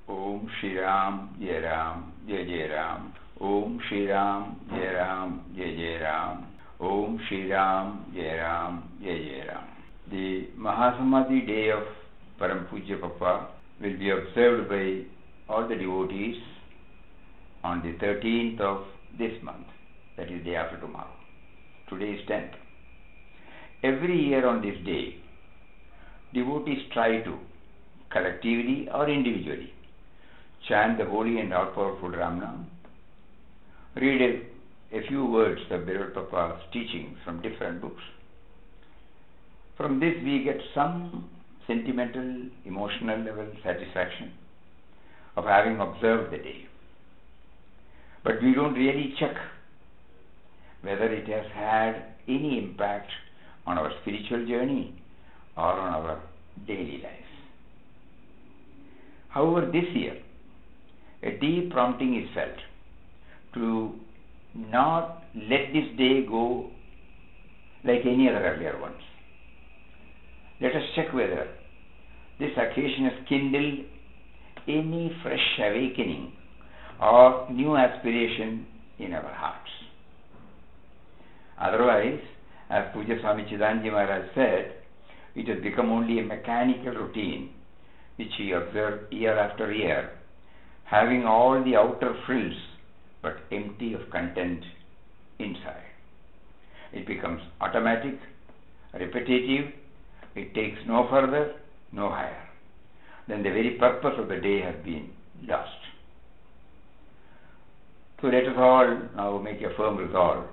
Om Shri Ram, Jai Ram, Jai Jai Ram. Om Shri Ram, Jai Ram, Jai Jai Ram. Om Shri Ram, Jai Ram, Jai Jai Ram. The Mahasamadhi day of Param Pujya Papa will be observed by all the devotees on the 13th of this month, that is day after tomorrow. Today is 10th. Every year on this day, devotees try to, collectively or individually, chant the holy and all-powerful Ramnam, read a few words of Beloved Papa's teachings from different books. From this we get some sentimental, emotional level satisfaction of having observed the day. But we don't really check whether it has had any impact on our spiritual journey or on our daily life. However, this year, a deep prompting is felt to not let this day go like any other earlier ones. Let us check whether this occasion has kindled any fresh awakening or new aspiration in our hearts. Otherwise, as Pujya Swami Chidanji Maharaj said, it has become only a mechanical routine which we observe year after year, having all the outer frills but empty of content inside. It becomes automatic, repetitive, it takes no further, no higher. Then the very purpose of the day has been lost. So let us all now make a firm resolve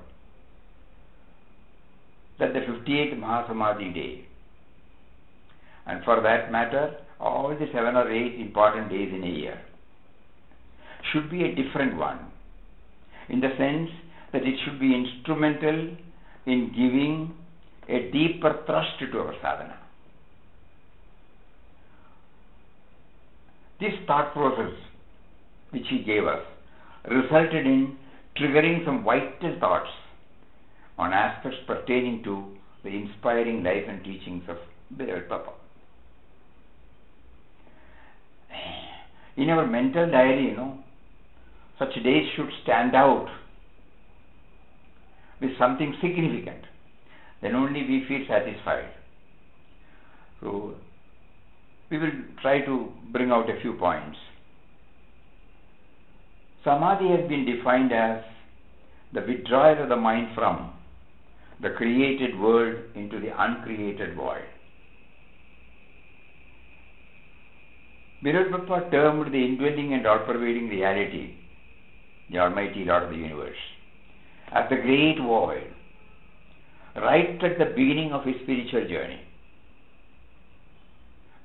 that the 58th Mahasamadhi day, and for that matter, all the 7 or 8 important days in a year, should be a different one, in the sense that it should be instrumental in giving a deeper thrust to our sadhana. This thought process which he gave us resulted in triggering some vital thoughts on aspects pertaining to the inspiring life and teachings of Beloved Papa. In our mental diary, such days should stand out with something significant. Then only we feel satisfied. So, we will try to bring out a few points. Samadhi has been defined as the withdrawal of the mind from the created world into the uncreated void. Beloved Papa termed the indwelling and all-pervading reality, the Almighty Lord of the universe, as the great void, right at the beginning of his spiritual journey.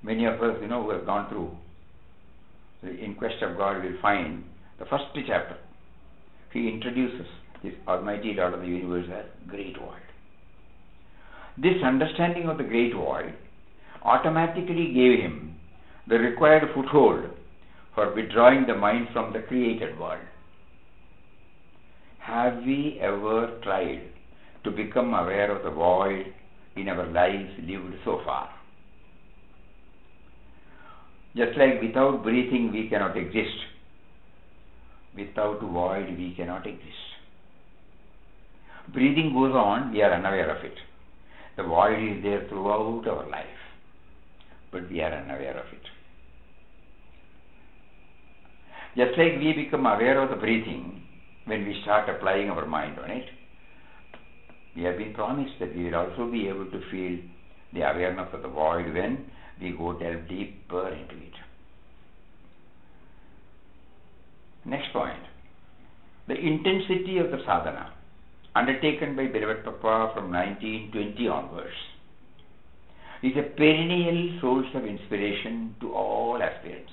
Many of us, who have gone through the In Quest of God will find the first chapter. He introduces this Almighty Lord of the universe as great void. This understanding of the great void automatically gave him the required foothold for withdrawing the mind from the created world. Have we ever tried to become aware of the void in our lives lived so far? Just like without breathing we cannot exist, without void we cannot exist. Breathing goes on, we are unaware of it. The void is there throughout our life, but we are unaware of it. Just like we become aware of the breathing when we start applying our mind on it, we have been promised that we will also be able to feel the awareness of the void when we go delve deeper into it. Next point, the intensity of the sadhana undertaken by Beloved Papa from 1920 onwards is a perennial source of inspiration to all aspirants.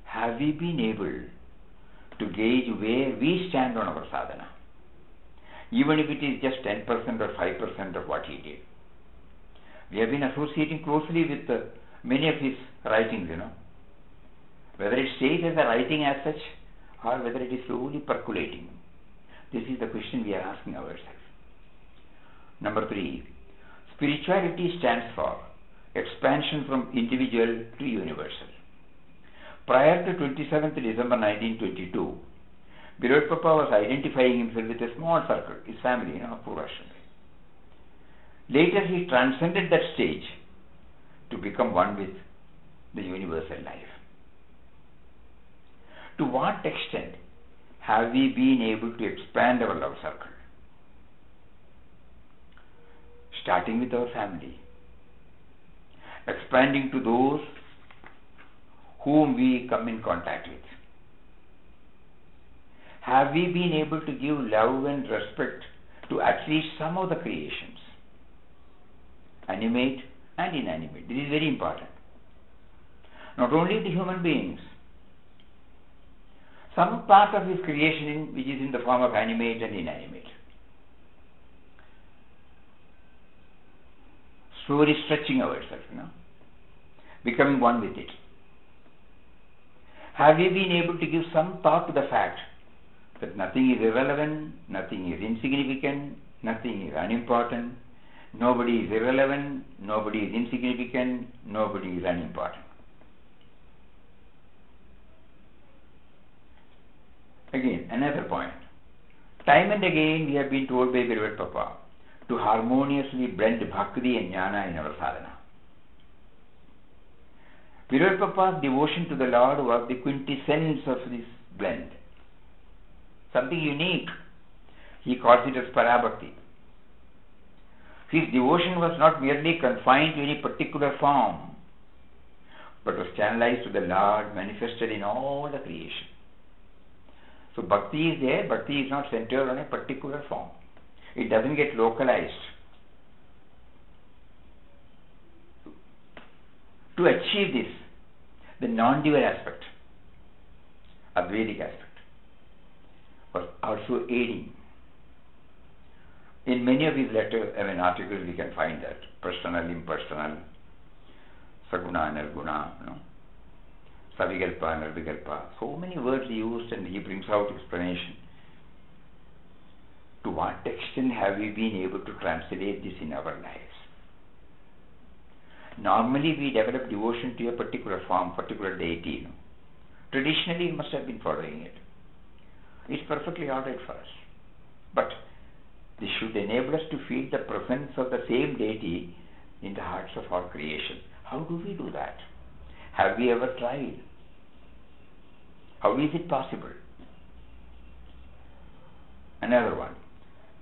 Have we been able to gauge where we stand on our sadhana, even if it is just 10% or 5% of what he did? We have been associating closely with many of his writings, whether it stays as a writing as such or whether it is slowly percolating. This is the question we are asking ourselves. Number 3, spirituality stands for expansion from individual to universal. Prior to 27th December 1922, Birot Papa was identifying himself with a small circle, his family, Purvashram. Later he transcended that stage to become one with the universal life. To what extent have we been able to expand our love circle? Starting with our family, expanding to those whom we come in contact with. Have we been able to give love and respect to at least some of the creations, animate and inanimate? This is very important. Not only the human beings, some part of his creation which is in the form of animate and inanimate. Slowly stretching ourselves, becoming one with it. Have we been able to give some thought to the fact that nothing is irrelevant, nothing is insignificant, nothing is unimportant, nobody is irrelevant, nobody is insignificant, nobody is unimportant? Again, another point. Time and again we have been told by Birot Papa to harmoniously blend bhakti and jnana in our sadhana. Birot Papa's devotion to the Lord was the quintessence of this blend. Something unique. He calls it as parabhakti. His devotion was not merely confined to any particular form, but was channelized to the Lord, manifested in all the creation. So bhakti is there, bhakti is not centered on a particular form. It doesn't get localized. To achieve this, the non-dual aspect, Advaitic aspect, was also aiding. In many of his letters, articles, we can find that personal, impersonal, saguna, nirguna, savikalpa, nirvikalpa. So many words he used, and he brings out explanation. To what extent have we been able to translate this in our lives? Normally we develop devotion to a particular form, particular deity. Traditionally we must have been following it. It's perfectly alright for us. But this should enable us to feel the presence of the same deity in the hearts of our creation. How do we do that? Have we ever tried? How is it possible? Another one.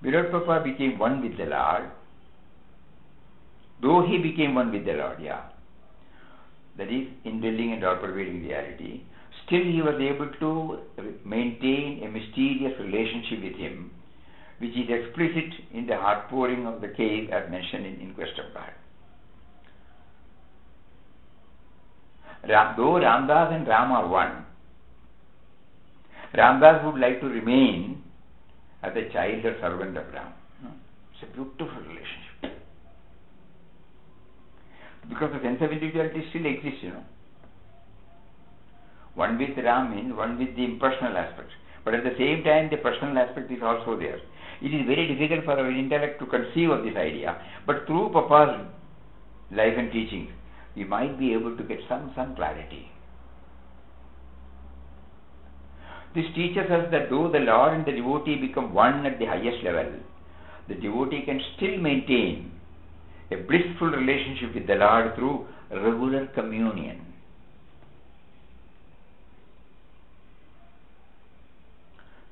Birot Papa became one with the Lord. Though he became one with the Lord, that is, indwelling and all-pervading reality, still he was able to maintain a mysterious relationship with him, which is explicit in the heart-pouring of the cave as mentioned in Quest of God. Though Ramdas and Ram are one, Ramdas would like to remain as a child or servant of Ram. It's a beautiful relationship. Because the sense of individuality still exists, One with Ram means one with the impersonal aspect. But at the same time, the personal aspect is also there. It is very difficult for our intellect to conceive of this idea. But through Papa's life and teachings, we might be able to get some clarity. This teaches us that though the Lord and the devotee become one at the highest level, the devotee can still maintain a blissful relationship with the Lord through regular communion.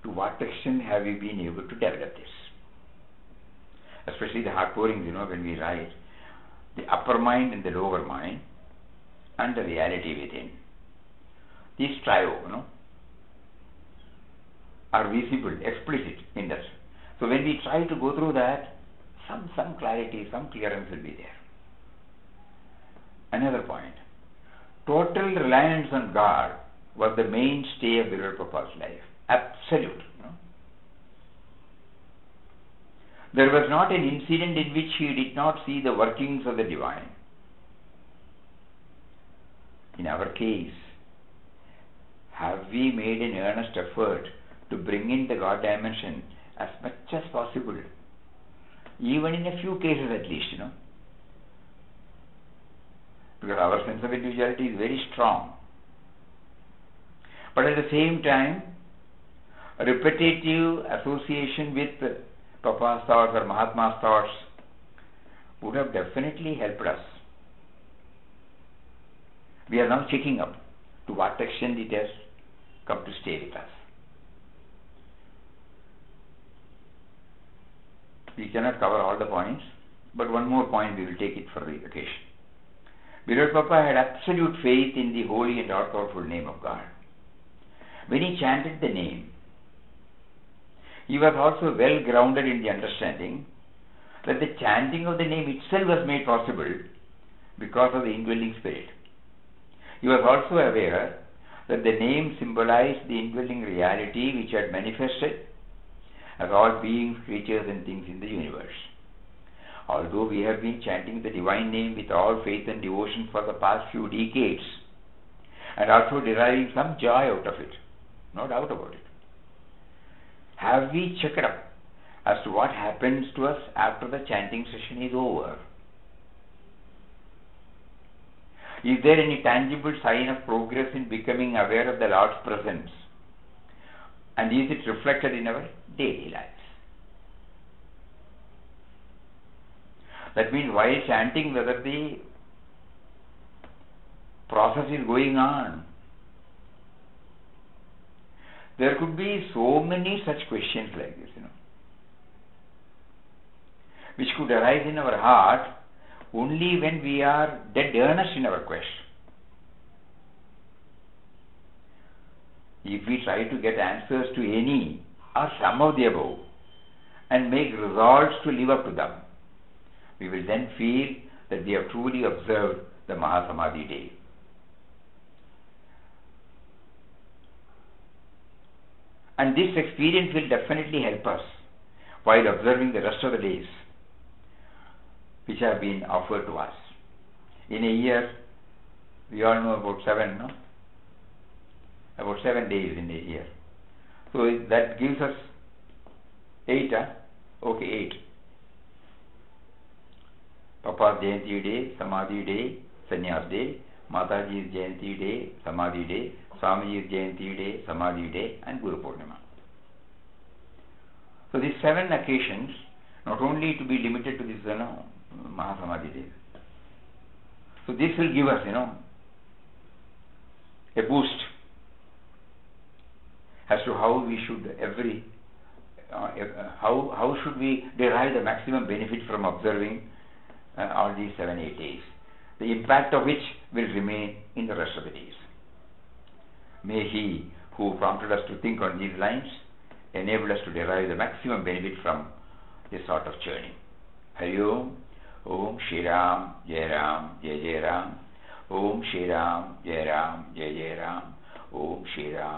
To what extent have we been able to develop this? Especially the heart pourings, when we write, the upper mind and the lower mind, and the reality within. These trio, are visible, explicit in that. So when we try to go through that, some clarity, some clearance will be there. Another point. Total reliance on God was the mainstay of Birot Papa's life. Absolute. There was not an incident in which he did not see the workings of the divine. In our case, have we made an earnest effort to bring in the God dimension as much as possible? Even in a few cases at least, because our sense of individuality is very strong. But at the same time, a repetitive association with Papa's thoughts or Mahatma's thoughts would have definitely helped us. We are now checking up to what extent it has come to stay with us. We cannot cover all the points, but one more point we will take it for the occasion. Beloved Papa had absolute faith in the holy and all-powerful name of God. When he chanted the name, he was also well grounded in the understanding that the chanting of the name itself was made possible because of the indwelling spirit. He was also aware that the name symbolized the indwelling reality which had manifested as all beings, creatures and things in the universe. Although we have been chanting the divine name with all faith and devotion for the past few decades and also deriving some joy out of it, no doubt about it, have we checked up as to what happens to us after the chanting session is over? Is there any tangible sign of progress in becoming aware of the Lord's presence? And is it reflected in our daily lives? That means while chanting, whether the process is going on, there could be so many such questions like this, which could arise in our heart only when we are dead earnest in our quest. If we try to get answers to any or some of the above and make resolves to live up to them, we will then feel that we have truly observed the Mahasamadhi day. And this experience will definitely help us while observing the rest of the days which have been offered to us. In a year, we all know about 7, no? About 7 days in a year. So that gives us 8, Okay, 8. Papa's Jayanti day, Samadhi day, Sannyas day, Mataji's Jayanti day, Samadhi day, Swamiji's Jayanti day, Samadhi day, and Guru Purnima. So these 7 occasions, not only to be limited to this, Mahasamadhi day. So this will give us, a boost as to how we should how should we derive the maximum benefit from observing all these 7-8 days, the impact of which will remain in the rest of the days. May He who prompted us to think on these lines enable us to derive the maximum benefit from this sort of journey. Hari Om. Om Shri Ram, Jai Ram, Jai Jai Ram. Om Shri Ram, Jai Ram, Jai Jai Ram. Om Shri Ram.